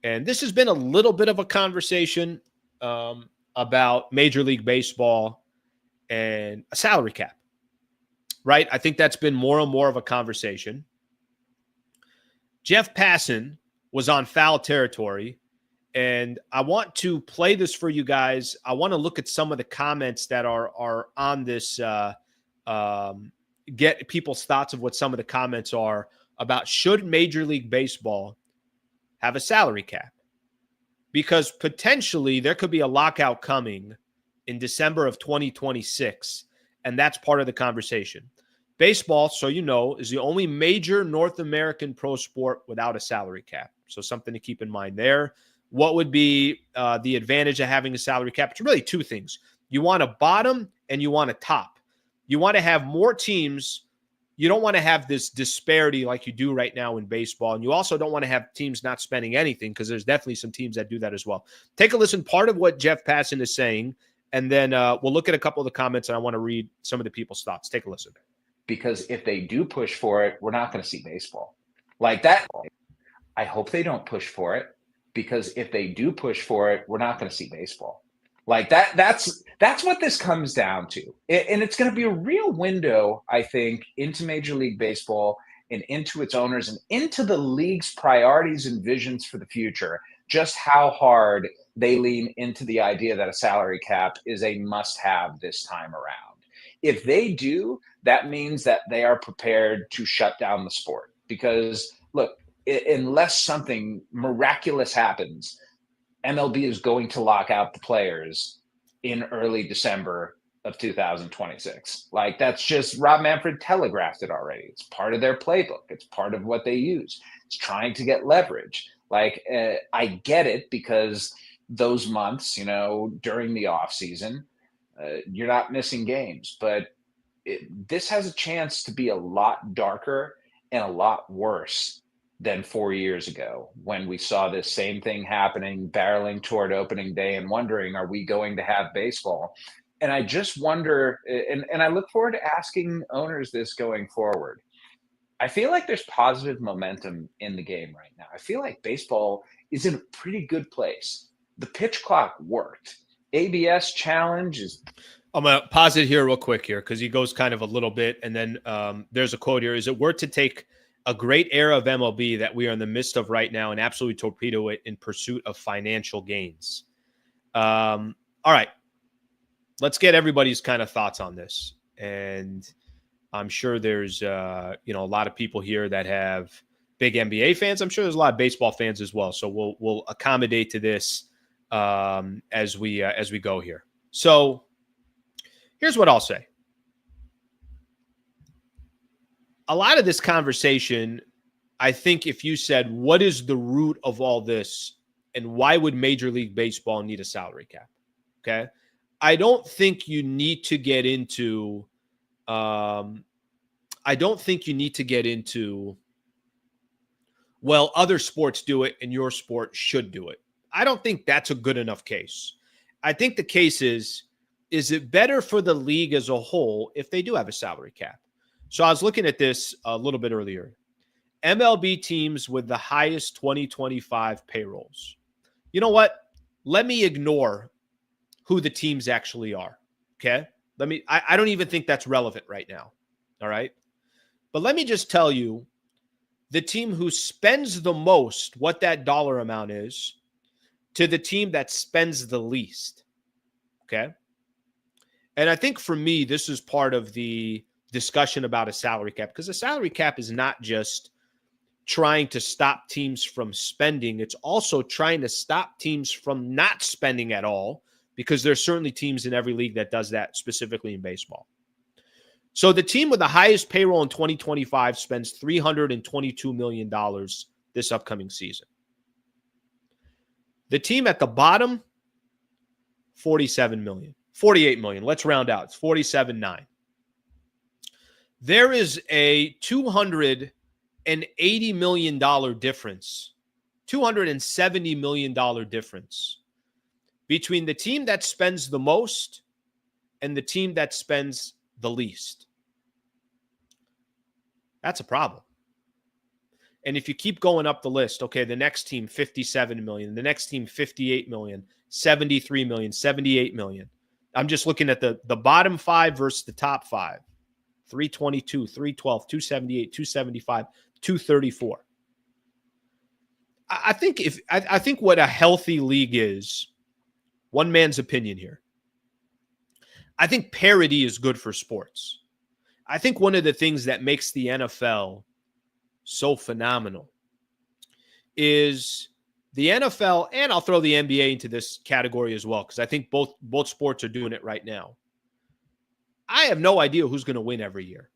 And this has been a little bit of a conversation about Major League Baseball and a salary cap, right? I think that's been more and more of a conversation. Jeff Passan was on foul territory, and I want to play this for you guys. I want to look at some of the comments that are on this, get people's thoughts of what some of the comments are about should Major League Baseball have a salary cap? Because potentially there could be a lockout coming in December of 2026, and that's part of the conversation. Baseball, so you know, is the only major North American pro sport without a salary cap. So something to keep in mind there. What would be the advantage of having a salary cap? It's really two things. You want a bottom and you want a top. You want to have more teams. You don't want to have this disparity like you do right now in baseball. And you also don't want to have teams not spending anything, because there's definitely some teams that do that as well. Take a listen, part of what Jeff Passan is saying, and then we'll look at a couple of the comments, and I want to read some of the people's thoughts. Take a listen. Because if they do push for it, we're not going to see baseball like that. I hope they don't push for it, because if they do push for it, we're not going to see baseball like that. That's what this comes down to. And it's going to be a real window, I think, into Major League Baseball and into its owners and into the league's priorities and visions for the future, just how hard they lean into the idea that a salary cap is a must-have this time around. If they do, that means that they are prepared to shut down the sport. Because, look, unless something miraculous happens, MLB is going to lock out the players in early December of 2026. Like, that's just, Rob Manfred telegraphed it already. It's part of their playbook. It's part of what they use. It's trying to get leverage. Like, I get it, because those months, during the off season, you're not missing games, but this has a chance to be a lot darker and a lot worse than 4 years ago, when we saw this same thing happening, barreling toward opening day and wondering, are we going to have baseball? And I just wonder, and I look forward to asking owners this going forward. I feel like there's positive momentum in the game right now. I feel like baseball is in a pretty good place. The pitch clock worked. ABS challenge is. I'm going to pause it here real quick here, because he goes kind of a little bit. And then there's a quote here. Is it worth to take a great era of MLB that we are in the midst of right now and absolutely torpedo it in pursuit of financial gains? All right. Let's get everybody's kind of thoughts on this. And I'm sure there's, a lot of people here that have big NBA fans. I'm sure there's a lot of baseball fans as well. So we'll accommodate to this as we go here. So here's what I'll say. A lot of this conversation, I think if you said, what is the root of all this and why would Major League Baseball need a salary cap? Okay. I don't think you need to get into, well, other sports do it and your sport should do it. I don't think that's a good enough case. I think the case is it better for the league as a whole if they do have a salary cap? So I was looking at this a little bit earlier. MLB teams with the highest 2025 payrolls. You know what? Let me ignore who the teams actually are. Okay? I don't even think that's relevant right now. All right? But let me just tell you the team who spends the most, what that dollar amount is, to the team that spends the least. Okay? And I think for me, this is part of the discussion about a salary cap, because a salary cap is not just trying to stop teams from spending. It's also trying to stop teams from not spending at all, because there's certainly teams in every league that does that, specifically in baseball. So the team with the highest payroll in 2025 spends $322 million this upcoming season. The team at the bottom, $47 million. $48 million. Let's round out. It's $47.9. There is a $280 million difference, $270 million difference between the team that spends the most and the team that spends the least. That's a problem. And if you keep going up the list, okay, the next team, 57 million, the next team, 58 million, 73 million, 78 million. I'm just looking at the bottom 5 versus the top 5. 322, 312, 278, 275, 234. I think what a healthy league is, one man's opinion here. I think parity is good for sports. I think one of the things that makes the NFL so phenomenal is the NFL, and I'll throw the NBA into this category as well, because I think both sports are doing it right now. I have no idea who's going to win every year.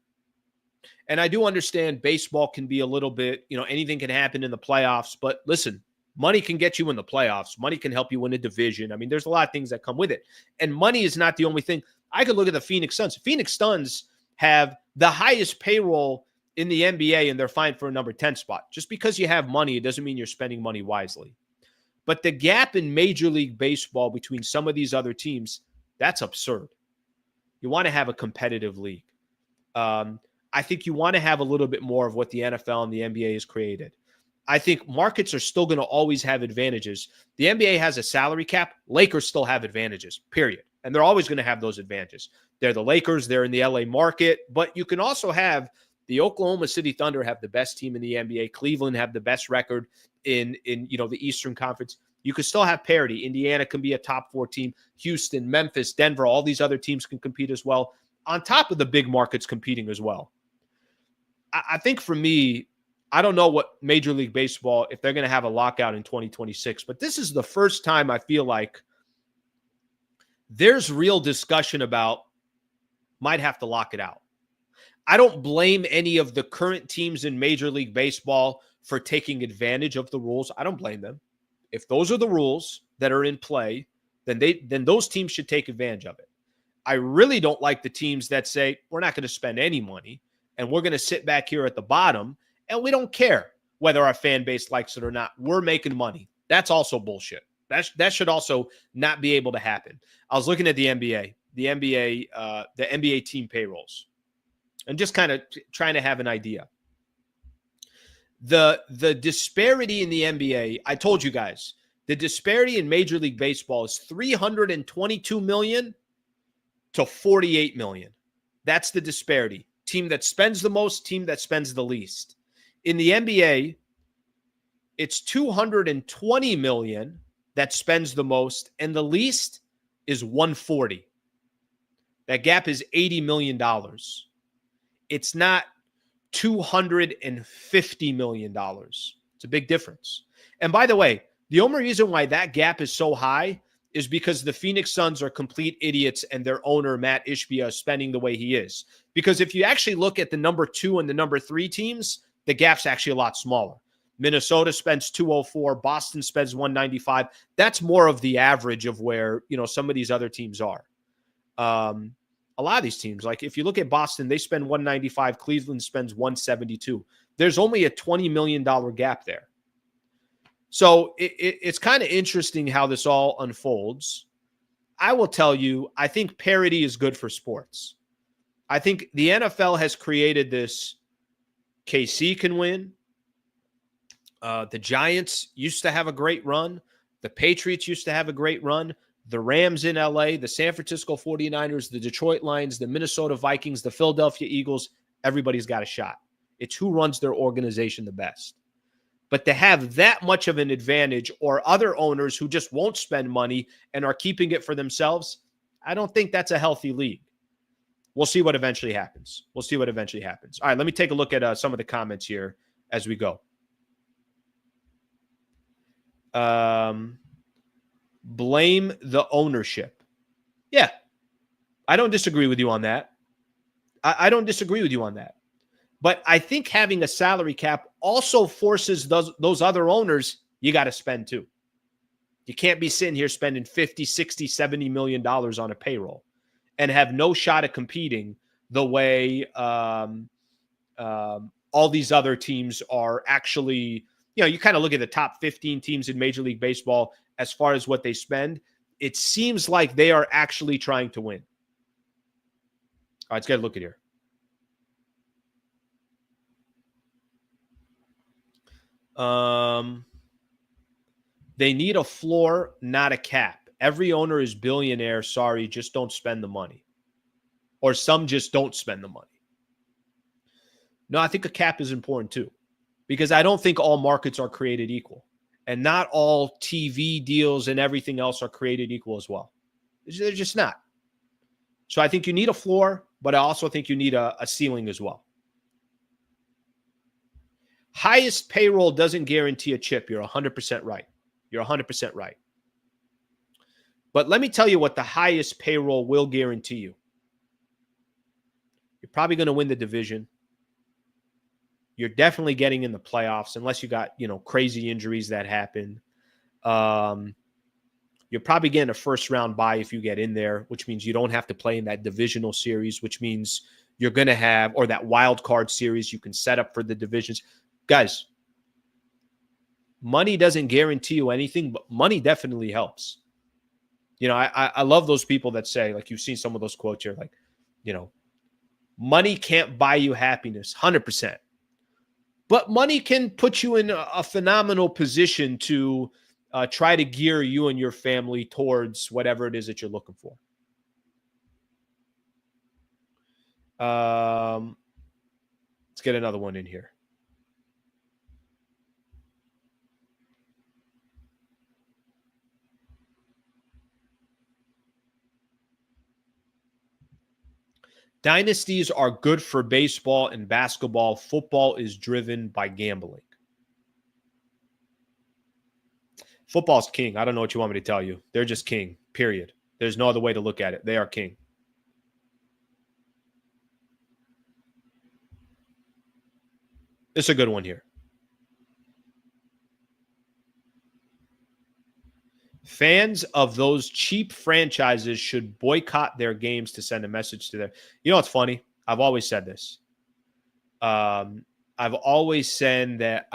And I do understand baseball can be a little bit, anything can happen in the playoffs. But listen, money can get you in the playoffs. Money can help you win a division. I mean, there's a lot of things that come with it. And money is not the only thing. I could look at the Phoenix Suns. Phoenix Suns have the highest payroll in the NBA, and they're fine for a number 10 spot. Just because you have money, it doesn't mean you're spending money wisely. But the gap in Major League Baseball between some of these other teams, that's absurd. You want to have a competitive league. I think you want to have a little bit more of what the NFL and the NBA has created. I think markets are still going to always have advantages. The NBA has a salary cap. Lakers still have advantages, period. And they're always going to have ththose advantages. They're the Lakers. They're in the LA market. But you can also have the Oklahoma City Thunder have the best team in the NBA. Cleveland have the best record in the Eastern Conference. You can still have parity. Indiana can be a top 4 team. Houston, Memphis, Denver, all these other teams can compete as well, on top of the big markets competing as well. I think for me, I don't know what Major League Baseball, if they're going to have a lockout in 2026, but this is the first time I feel like there's real discussion about might have to lock it out. I don't blame any of the current teams in Major League Baseball for taking advantage of the rules. I don't blame them. If those are the rules that are in play, then those teams should take advantage of it. I really don't like the teams that say, we're not going to spend any money and we're going to sit back here at the bottom and we don't care whether our fan base likes it or not. We're making money. That's also bullshit. That should also not be able to happen. I was looking at the NBA team payrolls and just kind of trying to have an idea. The disparity in the NBA, I told you guys, the disparity in Major League Baseball is 322 million to 48 million. That's the disparity. Team that spends the most, team that spends the least. In the NBA, it's 220 million that spends the most, and the least is 140. That gap is $80 million. It's not $250 million. It's a big difference. And by the way, the only reason why that gap is so high is because the Phoenix Suns are complete idiots and their owner, Matt Ishbia, is spending the way he is. Because if you actually look at the number 2 and the number 3 teams, the gap's actually a lot smaller. Minnesota spends 204, Boston spends 195. That's more of the average of where, some of these other teams are. A lot of these teams, like if you look at Boston, they spend 195, Cleveland spends 172. There's only a $20 million gap there. So it's kind of interesting how this all unfolds. I will tell you, I think parity is good for sports. I think the NFL has created this. KC can win. The Giants used to have a great run. The Patriots used to have a great run. The Rams in LA, the San Francisco 49ers, the Detroit Lions, the Minnesota Vikings, the Philadelphia Eagles, everybody's got a shot. It's who runs their organization the best. But to have that much of an advantage, or other owners who just won't spend money and are keeping it for themselves, I don't think that's a healthy league. We'll see what eventually happens. All right, let me take a look at some of the comments here as we go. Blame the ownership. Yeah, I don't disagree with you on that. I don't disagree with you on that. But I think having a salary cap also forces those other owners, you got to spend too. You can't be sitting here spending 50, 60, $70 million on a payroll and have no shot at competing the way all these other teams are actually. You kind of look at the top 15 teams in Major League Baseball as far as what they spend. It seems like they are actually trying to win. All right, let's get a look at here. They need a floor, not a cap. Every owner is billionaire. Sorry, just don't spend the money. Or some just don't spend the money. No, I think a cap is important too, because I don't think all markets are created equal, and not all TV deals and everything else are created equal as well. They're just not. So I think you need a floor, but I also think you need a ceiling as well. Highest payroll doesn't guarantee a chip. You're 100% right. You're 100% right. But let me tell you what the highest payroll will guarantee you. You're probably going to win the division. You're definitely getting in the playoffs unless you got, crazy injuries that happen. You're probably getting a first round bye if you get in there, which means you don't have to play in that divisional series, which means you're going to have, or that wild card series you can set up for the divisions. Guys, money doesn't guarantee you anything, but money definitely helps. I love those people that say, like, you've seen some of those quotes here, like, money can't buy you happiness, 100%. But money can put you in a phenomenal position to try to gear you and your family towards whatever it is that you're looking for. Let's get another one in here. Dynasties are good for baseball and basketball. Football is driven by gambling. Football's king. I don't know what you want me to tell you. They're just king, period. There's no other way to look at it. They are king. It's a good one here. Fans of those cheap franchises should boycott their games to send a message to their. What's funny? I've always said this. I've always said that.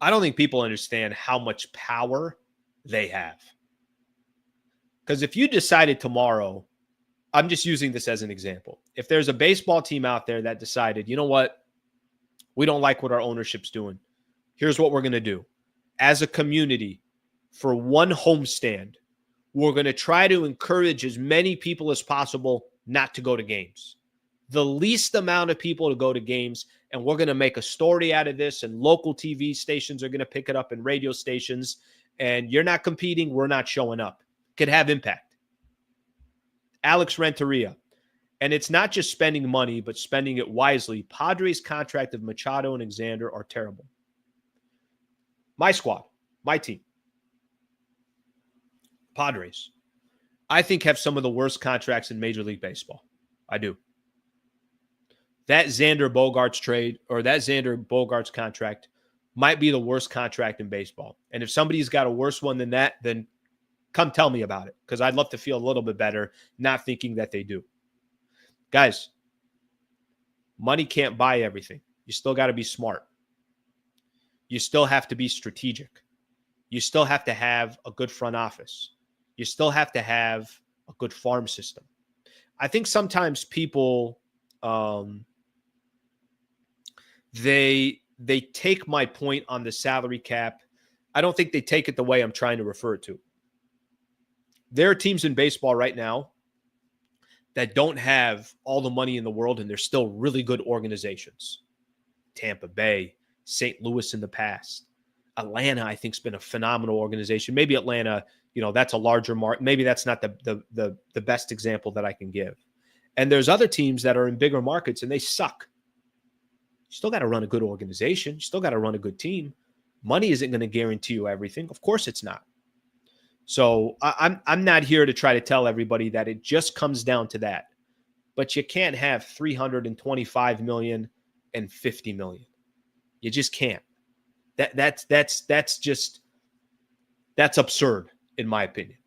I don't think people understand how much power they have. Because if you decided tomorrow, I'm just using this as an example. If there's a baseball team out there that decided, you know what, we don't like what our ownership's doing. Here's what we're going to do. As a community, for one homestand, we're going to try to encourage as many people as possible not to go to games. The least amount of people to go to games, and we're going to make a story out of this, and local TV stations are going to pick it up, and radio stations, and you're not competing, we're not showing up. Could have impact. Alex Renteria. And it's not just spending money, but spending it wisely. Padres' contract of Machado and Alexander are terrible. My squad, my team, Padres, I think have some of the worst contracts in Major League Baseball. I do. That Xander Bogaerts trade, or that Xander Bogaerts contract, might be the worst contract in baseball. And if somebody's got a worse one than that, then come tell me about it, because I'd love to feel a little bit better not thinking that they do. Guys, money can't buy everything. You still got to be smart. You still have to be strategic. You still have to have a good front office. You still have to have a good farm system. I think sometimes people, they take my point on the salary cap. I don't think they take it the way I'm trying to refer it to. There are teams in baseball right now that don't have all the money in the world, and they're still really good organizations. Tampa Bay, St. Louis in the past. Atlanta, I think, has been a phenomenal organization. Maybe Atlanta, that's a larger market. Maybe that's not the best example that I can give. And there's other teams that are in bigger markets, and they suck. You still got to run a good organization. You still got to run a good team. Money isn't going to guarantee you everything. Of course it's not. So I'm not here to try to tell everybody that it just comes down to that. But you can't have $325 million and $50 million. You just can't. That's absurd, in my opinion.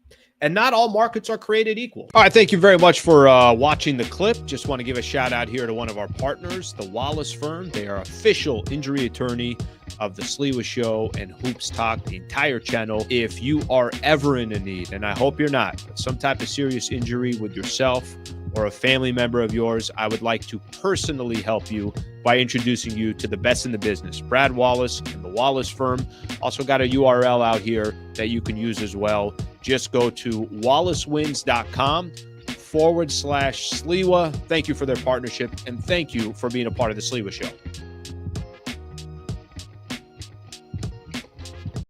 And not all markets are created equal. All right, thank you very much for watching the clip. Just want to give a shout out here to one of our partners, the Wallace Firm. They are official injury attorney of the Sliwa Show and Hoops Talk, the entire channel. If you are ever in a need, and I hope you're not, but some type of serious injury with yourself or a family member of yours, I would like to personally help you. by introducing you to the best in the business, Brad Wallace and the Wallace Firm. Also got a URL out here that you can use as well. Just go to wallacewins.com/Sliwa. Thank you for their partnership, and thank you for being a part of the Sliwa Show.